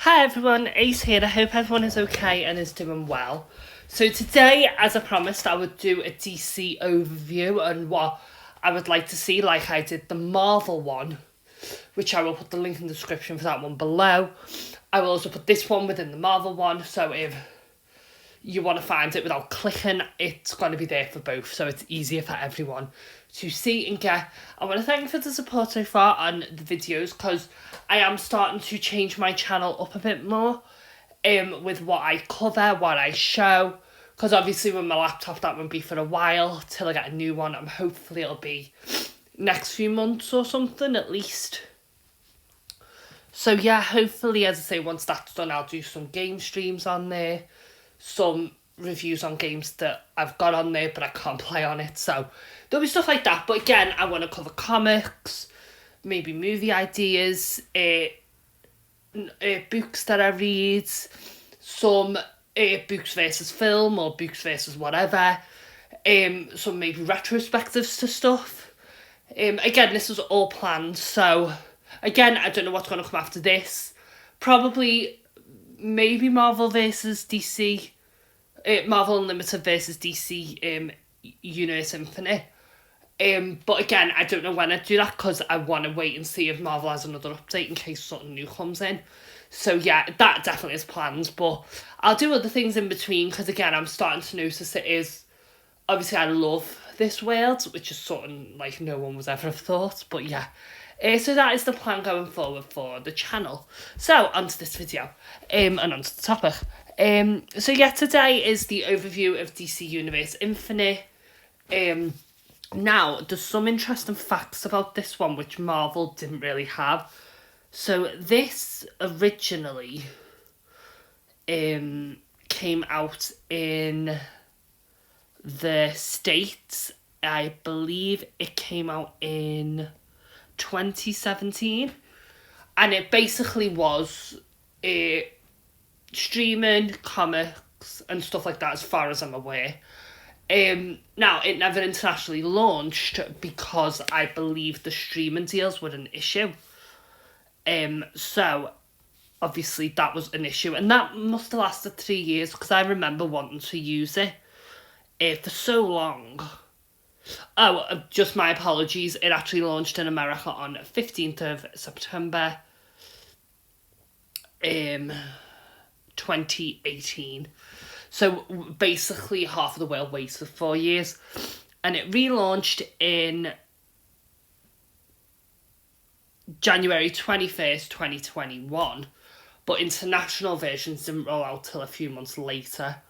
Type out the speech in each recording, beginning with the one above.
Hi everyone, Ace here. I hope everyone is okay and is doing well. So today, as I promised, I would do a DC overview and what I would like to see, like I did the Marvel one, which I will put the link in the description for that one below. I will also put this one within the Marvel one, so if you want to find it without clicking, it's going to be there for both, so it's easier for everyone to see and get. I want to thank you for the support so far on the videos, because I am starting to change my channel up a bit more with what I cover, what I show, because obviously with my laptop that won't be for a while till I get a new one. Hopefully it'll be next few months or something at least. So yeah, hopefully, as I say, once that's done, I'll do some game streams on there, some reviews on games that I've got on there but I can't play on it, so there'll be stuff like that. But again, I want to cover comics, maybe movie ideas, books that I read, some books versus film or books versus whatever, some maybe retrospectives to stuff. Again, this was all planned, so again, I don't know what's going to come after this. Probably maybe Marvel versus DC, Marvel Unlimited versus DC Universe Infinite. But again, I don't know when I'd do that, because I want to wait and see if Marvel has another update in case something new comes in. So yeah, that definitely is plans, but I'll do other things in between, because again, I'm starting to notice it is, obviously I love this world, which is something like no one was ever have thought, but yeah. So that is the plan going forward for the channel. So, onto this video, and onto the topic. So yeah, today is the overview of DC Universe Infinite. Now, there's some interesting facts about this one which Marvel didn't really have. So this originally came out in the States. I believe it came out in 2017, and it basically was streaming comics and stuff like that, as far as I'm aware. Now, it never internationally launched because I believe the streaming deals were an issue. So obviously that was an issue, and that must have lasted 3 years, because I remember wanting to use it for so long. Oh, just my apologies. It actually launched in America on 15th of September 2018. So basically half of the world waited 4 years. And it relaunched in January 21st, 2021. But international versions didn't roll out till a few months later.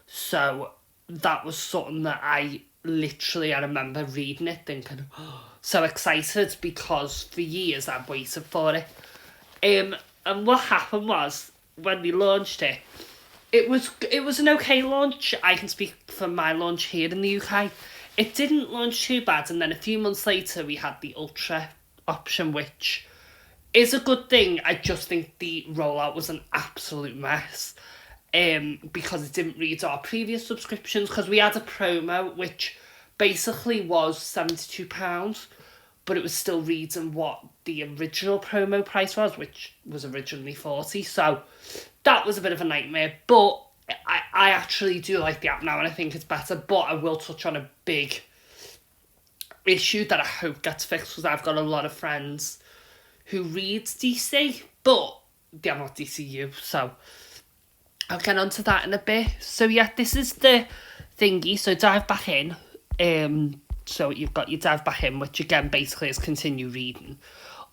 So that was something that I remember reading it thinking, oh, so excited, because for years I've waited for it. And what happened was, when we launched it, it was an okay launch. I can speak for my launch here in the UK. It didn't launch too bad, and then a few months later we had the Ultra option, which is a good thing. I just think the rollout was an absolute mess. Because it didn't read our previous subscriptions, because we had a promo which basically was £72, but it was still reading what the original promo price was, which was originally £40. So that was a bit of a nightmare, but I actually do like the app now, and I think it's better. But I will touch on a big issue that I hope gets fixed, because I've got a lot of friends who read DC, but they're not DCU, so I'll get onto that in a bit. So yeah, this is the thingy. So dive back in. So you've got your dive back in, which again basically is continue reading.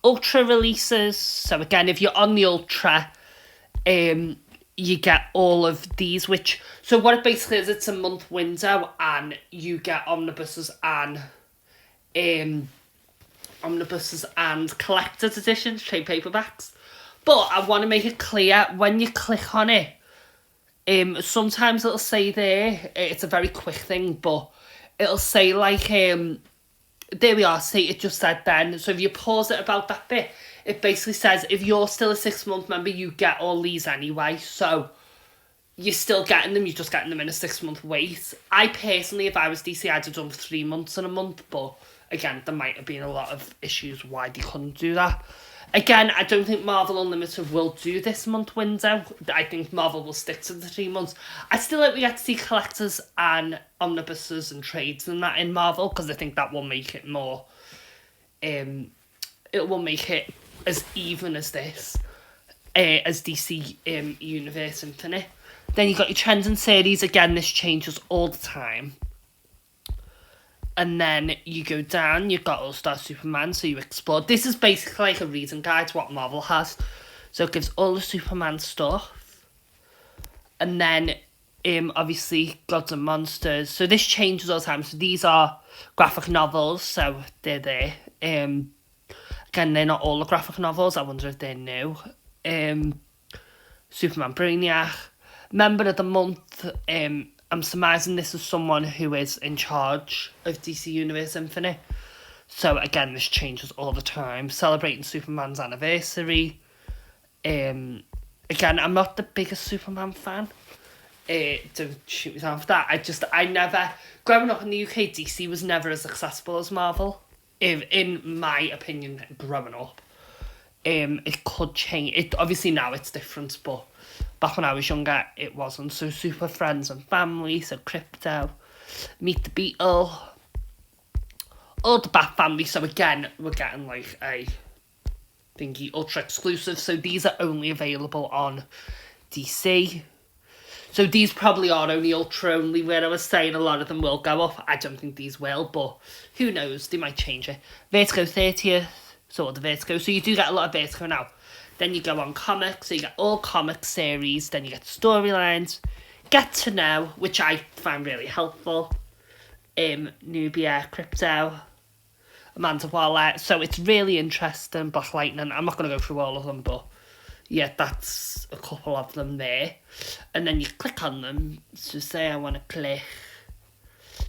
Ultra releases. So again, if you're on the Ultra, you get all of these. So what it basically is, it's a month window, and you get omnibuses and collector's editions, trade paperbacks. But I want to make it clear, when you click on it, sometimes it'll say there, it's a very quick thing, but it'll say like, there we are, see, it just said then. So if you pause it about that bit, it basically says, if you're still a 6-month member, you get all these anyway. So you're still getting them, you're just getting them in a 6-month wait. I personally, if I was DC, I'd have done 3 months in a month, but again, there might have been a lot of issues why they couldn't do that. Again, I don't think Marvel Unlimited will do this month window. I think Marvel will stick to the 3 months. I still hope we get to see collectors and omnibuses and trades and that in Marvel, because I think that will make it more... it will make it as even as this, as DC Universe Infinite. Then you got your trends and series. Again, this changes all the time. And then you go down, you've got All-Star Superman, so you explore. This is basically like a reading guide to what Marvel has. So it gives all the Superman stuff. And then, obviously, Gods and Monsters. So this changes all the time. So these are graphic novels, so they're there. Again, they're not all the graphic novels. I wonder if they're new. Superman Brainiac. Member of the Month, I'm surmising this is someone who is in charge of DC Universe Infinite. So again, this changes all the time. Celebrating Superman's anniversary. Again, I'm not the biggest Superman fan. Don't shoot me down for that. I never... Growing up in the UK, DC was never as accessible as Marvel. In my opinion, growing up. It could change. Obviously now it's different, but... Back when I was younger, it wasn't. So Super Friends and Family, so Crypto, Meet the Beetle, all the Bat Family. So again, we're getting like a thingy ultra exclusive. So these are only available on DC. So these probably are only ultra only, where I was saying a lot of them will go up. I don't think these will, but who knows, they might change it. Vertigo 30th, so the Vertigo. So you do get a lot of Vertigo now. Then you go on comics, so you get all comic series, then you get storylines, get to know, which I find really helpful, Nubia, Crypto, Amanda Waller, so it's really interesting. Black Lightning, I'm not going to go through all of them, but yeah, that's a couple of them there. And then you click on them, so say I want to click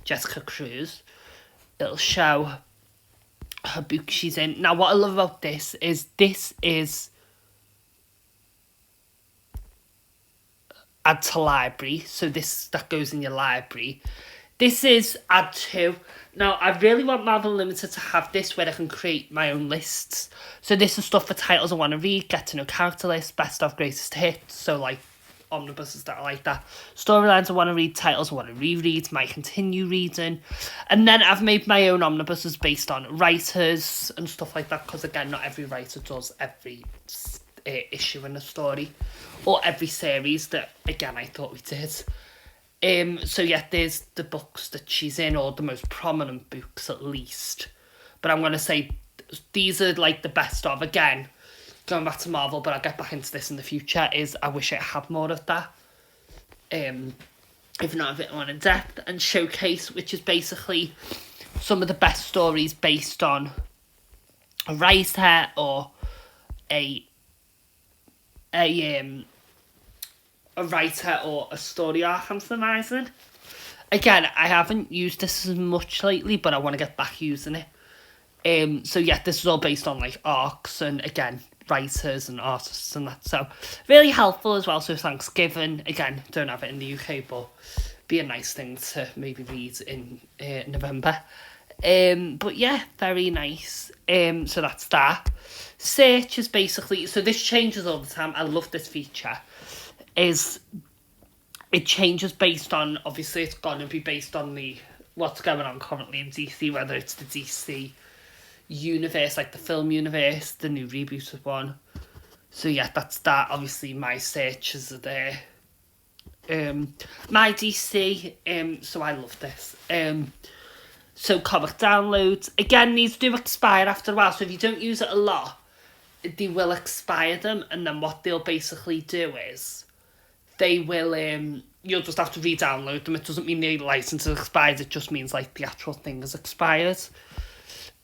Jessica Cruz, it'll show her book she's in. Now what I love about this is add to library, so that goes in your library. This is add to. Now, I really want Marvel Limited to have this where I can create my own lists. So this is stuff for titles I want to read, get to know character lists, best of greatest hits, so like omnibuses that are like that. Storylines I want to read, titles I want to reread, might continue reading. And then I've made my own omnibuses based on writers and stuff like that, because again, not every writer does every issue in a story or every series that again I thought we did. So yeah, there's the books that she's in, or the most prominent books at least, but I'm going to say these are like the best of. Again, going back to Marvel, but I'll get back into this in the future, is I wish it had more of that, if not a bit more in depth, and Showcase, which is basically some of the best stories based on a writer or a writer or a story arc I'm surmising. Again, I haven't used this as much lately, but I want to get back using it. So yeah, this is all based on like arcs and again writers and artists and that. So really helpful as well. So Thanksgiving, again, don't have it in the UK, but be a nice thing to maybe read in November. But yeah, very nice. So that's that. Search is basically, so this changes all the time. I love this feature. Is it changes based on, obviously it's going to be based on what's going on currently in DC, whether it's the DC universe, like the film universe, the new rebooted one. So yeah, that's that. Obviously my searches are there. My DC, so I love this. So comic downloads, again, these do expire after a while, so if you don't use it a lot, they will expire them, and then what they'll basically do is they will you'll just have to re-download them. It doesn't mean the license is expired, it just means like the actual thing is expired.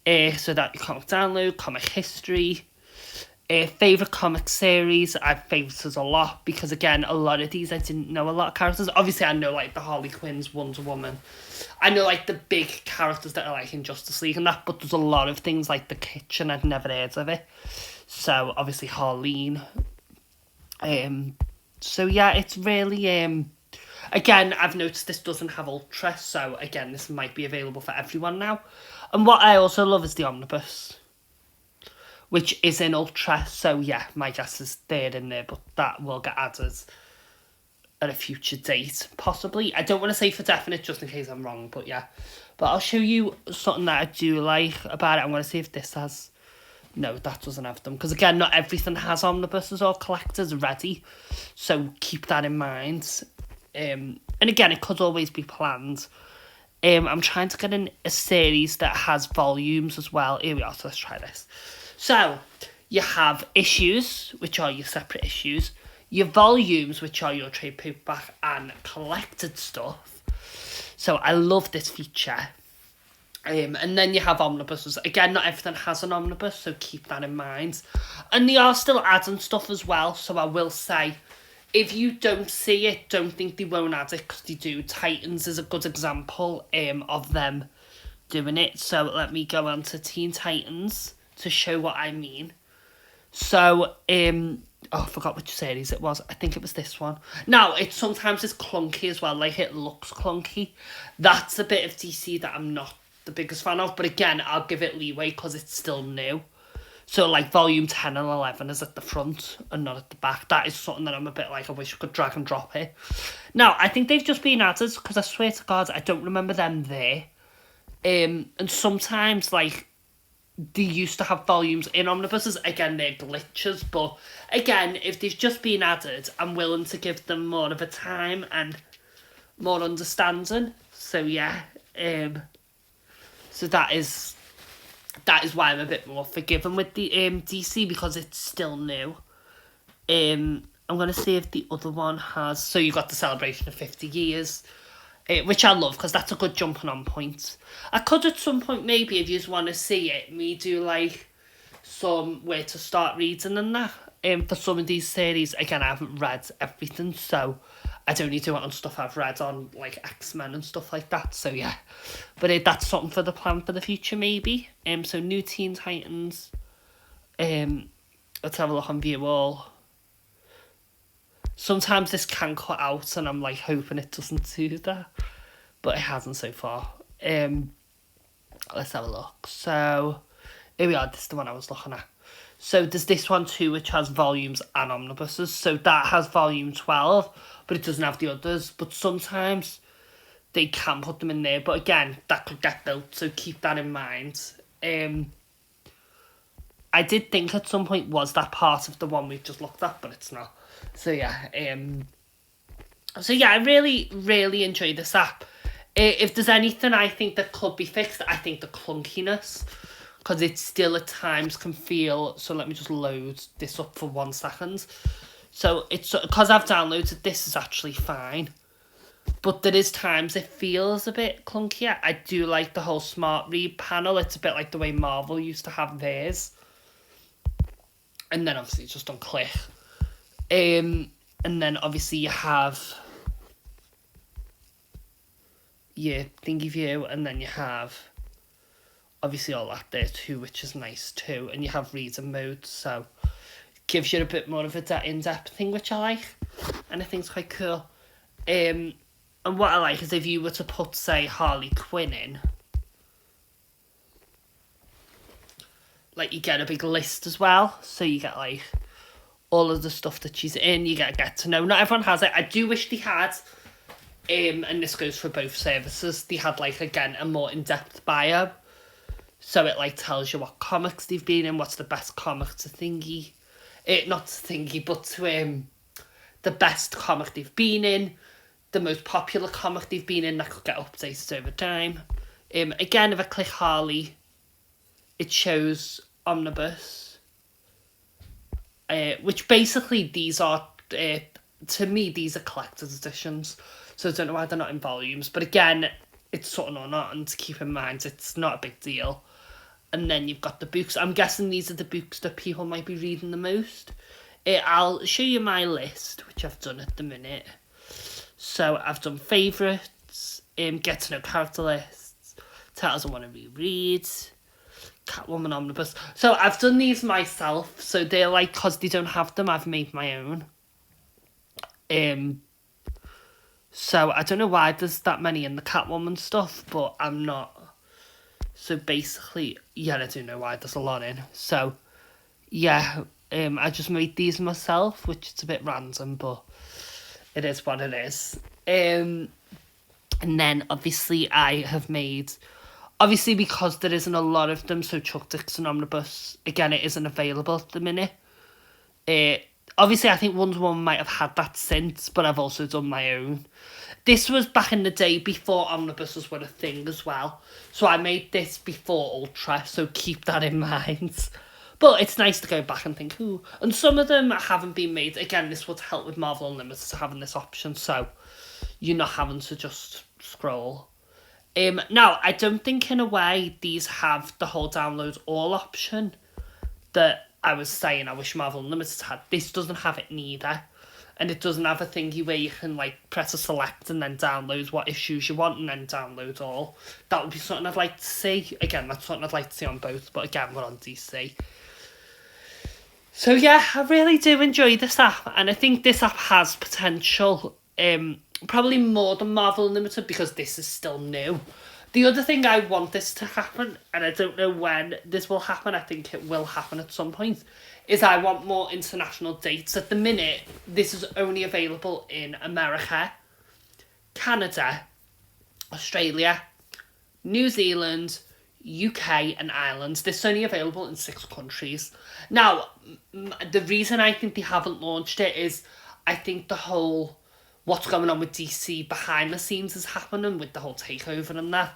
So that your comic download, comic history, favourite comic series. I've favorited a lot because again, a lot of these I didn't know a lot of characters. Obviously I know like the Harley Quinns, Wonder Woman, I know like the big characters that are like in Justice League and that, but there's a lot of things like The Kitchen, I'd never heard of it. So obviously Harleen. So yeah, it's really again, I've noticed this doesn't have Ultra, so again, this might be available for everyone now. And what I also love is the omnibus, which is in Ultra. So yeah, my guess is they're in there, but that will get added at a future date, possibly. I don't want to say for definite, just in case I'm wrong, but yeah. But I'll show you something that I do like about it. I want to see if this has... No, that doesn't have them. Because again, not everything has omnibuses or collectors ready. So keep that in mind. And again, it could always be planned. I'm trying to get in a series that has volumes as well. Here we are, so let's try this. So, you have issues, which are your separate issues. Your volumes, which are your trade paperback and collected stuff. So, I love this feature. And then you have omnibuses. Again, not everything has an omnibus, so keep that in mind. And they are still adding stuff as well, so I will say, if you don't see it, don't think they won't add it, because they do. Titans is a good example of them doing it. So let me go on to Teen Titans to show what I mean. So, I forgot which series it was. I think it was this one. Now, it sometimes is clunky as well, like it looks clunky. That's a bit of DC that I'm not the biggest fan of, but again, I'll give it leeway because it's still new. So like volume 10 and 11 is at the front and not at the back. That is something that I'm a bit like, I wish I could drag and drop it. Now, I think they've just been added because I swear to God, I don't remember them there. And sometimes, like, they used to have volumes in omnibuses. Again, they're glitches, but again, if they've just been added, I'm willing to give them more of a time and more understanding. So yeah, so that is why I'm a bit more forgiving with the DC, because it's still new. I'm going to see if the other one has... So you got the celebration of 50 years, which I love, because that's a good jumping on point. I could at some point, maybe, if you just want to see it, me do like some where to start reading and that. For some of these series, again, I haven't read everything, so I'd only do it on stuff I've read on, like X-Men and stuff like that, so yeah. But that's something for the plan for the future, maybe. So new Teen Titans. Let's have a look on View All. Sometimes this can cut out, and I'm like hoping it doesn't do that, but it hasn't so far. Let's have a look. So here we are. This is the one I was looking at. So there's this one too, which has volumes and omnibuses. So that has volume 12, but it doesn't have the others. But sometimes they can put them in there. But again, that could get built, so keep that in mind. I did think at some point was that part of the one we've just looked at, but it's not. So yeah, I really, really enjoy this app. If there's anything I think that could be fixed, I think the clunkiness, because it still at times can feel... So let me just load this up for 1 second. So it's because I've downloaded this is actually fine, but there is times it feels a bit clunky. I do like the whole smart read panel. It's a bit like the way Marvel used to have theirs, and then obviously it's just on click. And then obviously you have your thingy view, and then you have obviously all that there too, which is nice too. And you have reader mode, so it gives you a bit more of a in-depth thing, which I like, and I think it's quite cool. And what I like is if you were to put, say, Harley Quinn in, like, you get a big list as well, so you get like all of the stuff that she's in. You get to know. Not everyone has it. I do wish they had, and this goes for both services, they had, like, again, a more in-depth bio. So it, like, tells you what comics they've been in, what's the best comic to thingy. Not to thingy, but to the best comic they've been in, the most popular comic they've been in that could get updated over time. Again, if I click Harley, it shows Omnibus, which basically these are, to me, these are collector's editions. So I don't know why they're not in volumes. But again, it's something or not, and to keep in mind, it's not a big deal. And then you've got the books. I'm guessing these are the books that people might be reading the most. I'll show you my list, which I've done at the minute. So I've done favourites, get to know character lists, titles I want to reread, Catwoman Omnibus. So I've done these myself. So they're like, because they don't have them, I've made my own. So I don't know why there's that many in the Catwoman stuff, but I'm not. So basically, yeah, I do know why there's a lot in. So yeah, I just made these myself, which is a bit random, but it is what it is. And then obviously I have made, obviously because there isn't a lot of them, so Chuck Dixon Omnibus, again, it isn't available at the minute. Obviously I think Wonder Woman might have had that since, but I've also done my own. This was back in the day before omnibuses were a thing as well. So I made this before Ultra, so keep that in mind. But it's nice to go back and think, ooh. And some of them haven't been made. Again, this would help with Marvel Unlimited having this option, so you're not having to just scroll. Now, I don't think in a way these have the whole download all option that I was saying I wish Marvel Unlimited had. This doesn't have it neither. And it doesn't have a thingy where you can like press a select and then download what issues you want and then download all. That would be something I'd like to see. Again, that's something I'd like to see on both, but again, we're on DC. So yeah, I really do enjoy this app, and I think this app has potential, probably more than Marvel Unlimited because this is still new. The other thing I want this to happen, and I don't know when this will happen, I think it will happen at some point, is I want more international dates. At the minute, this is only available in America, Canada, Australia, New Zealand, UK and Ireland. This is only available in 6 countries. Now, the reason I think they haven't launched it is I think the whole what's going on with DC behind the scenes is happening with the whole takeover and that.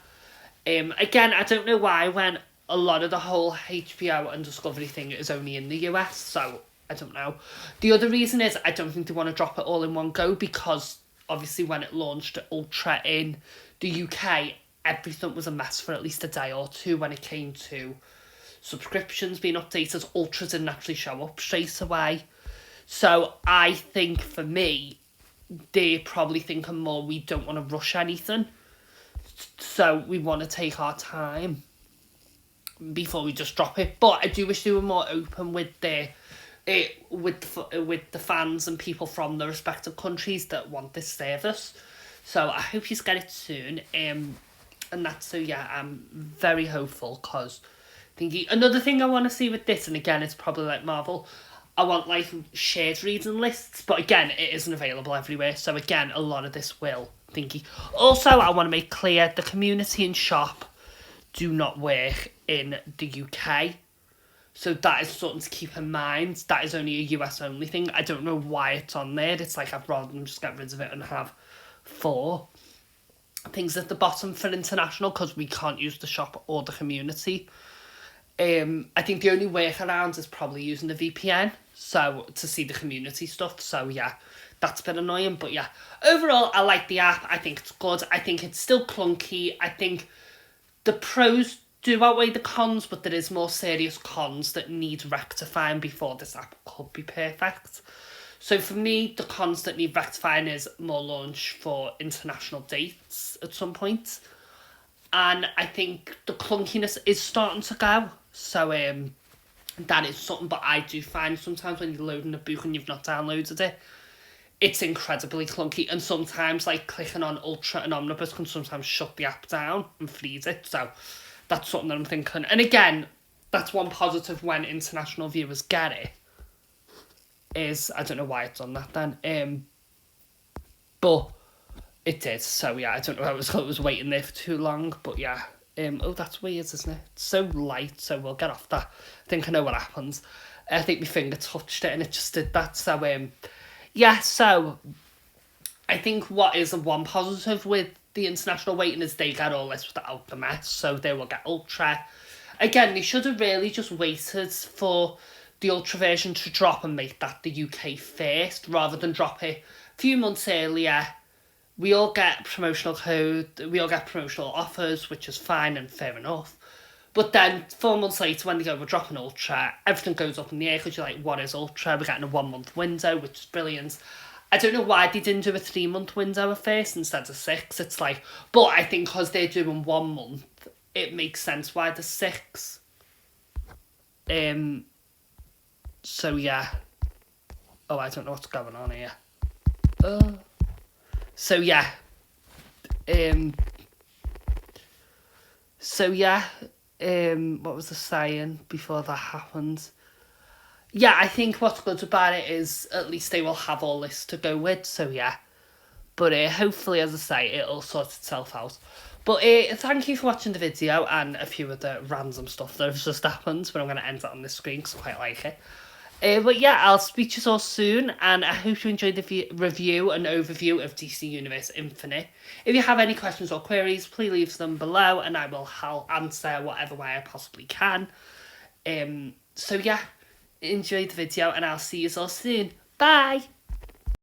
Again, I don't know why when a lot of the whole HBO and Discovery thing is only in the US, so I don't know. The other reason is I don't think they want to drop it all in one go because obviously when it launched Ultra in the UK, everything was a mess for at least a day or two when it came to subscriptions being updated. Ultra didn't actually show up straight away. So I think for me, they're probably thinking more we don't want to rush anything. So we want to take our time before we just drop it. But I do wish they were more open with the fans and people from the respective countries that want this service. So I hope you get it soon. And that's so yeah, I'm very hopeful because another thing I want to see with this, and again it's probably like Marvel, I want like shared reading lists, but again it isn't available everywhere. So again, a lot of this will thingy. Also, I want to make clear the community and shop do not work in the UK. So that is something to keep in mind. That is only a US only thing. I don't know why it's on there. It's like I'd rather them just get rid of it and have 4 things at the bottom for international because we can't use the shop or the community. I think the only workaround is probably using the VPN so to see the community stuff. So yeah, that's a bit annoying, but yeah, overall I like the app. I think it's good. I think it's still clunky. I think the pros do outweigh the cons, but there is more serious cons that need rectifying before this app could be perfect. So for me, the cons that need rectifying is more launch for international dates at some point. And I think the clunkiness is starting to go. So that is something, but I do find sometimes when you're loading a book and you've not downloaded it, it's incredibly clunky. And sometimes like clicking on Ultra and Omnibus can sometimes shut the app down and freeze it. So that's something that I'm thinking. And again, that's one positive when international viewers get it. Is I don't know why it's on that then. But it did. So yeah, I don't know how it was waiting there for too long. But yeah. Oh, that's weird, isn't it? It's so light, so we'll get off that. I think I know what happens. I think my finger touched it and it just did that. So yeah, so I think what is the one positive with the international waiting is they get all this without the mess. So they will get Ultra. Again, they should have really just waited for the Ultra version to drop and make that the UK first, rather than drop it a few months earlier. We all get promotional code, we all get promotional offers, which is fine and fair enough. But then 4 months later, when they go, we're dropping Ultra, everything goes up in the air because you're like, what is Ultra? We're getting a 1 month window, which is brilliant. I don't know why they didn't do a 3 month window at first instead of 6. It's like, but I think because they're doing 1 month, it makes sense why there's 6. So yeah. Oh, I don't know what's going on here. So yeah. What was I saying before that happened? yeah, I think what's good about it is at least they will have all this to go with, so yeah. But hopefully, as I say, it'll sort itself out. But thank you for watching the video and a few of the random stuff that has just happened, but I'm going to end it on the screen because I quite like it. But yeah, I'll speak to you all soon, and I hope you enjoyed the review and overview of DC Universe Infinite. If you have any questions or queries, please leave them below, and I will answer whatever way I possibly can. So yeah, enjoy the video, and I'll see you all soon. Bye!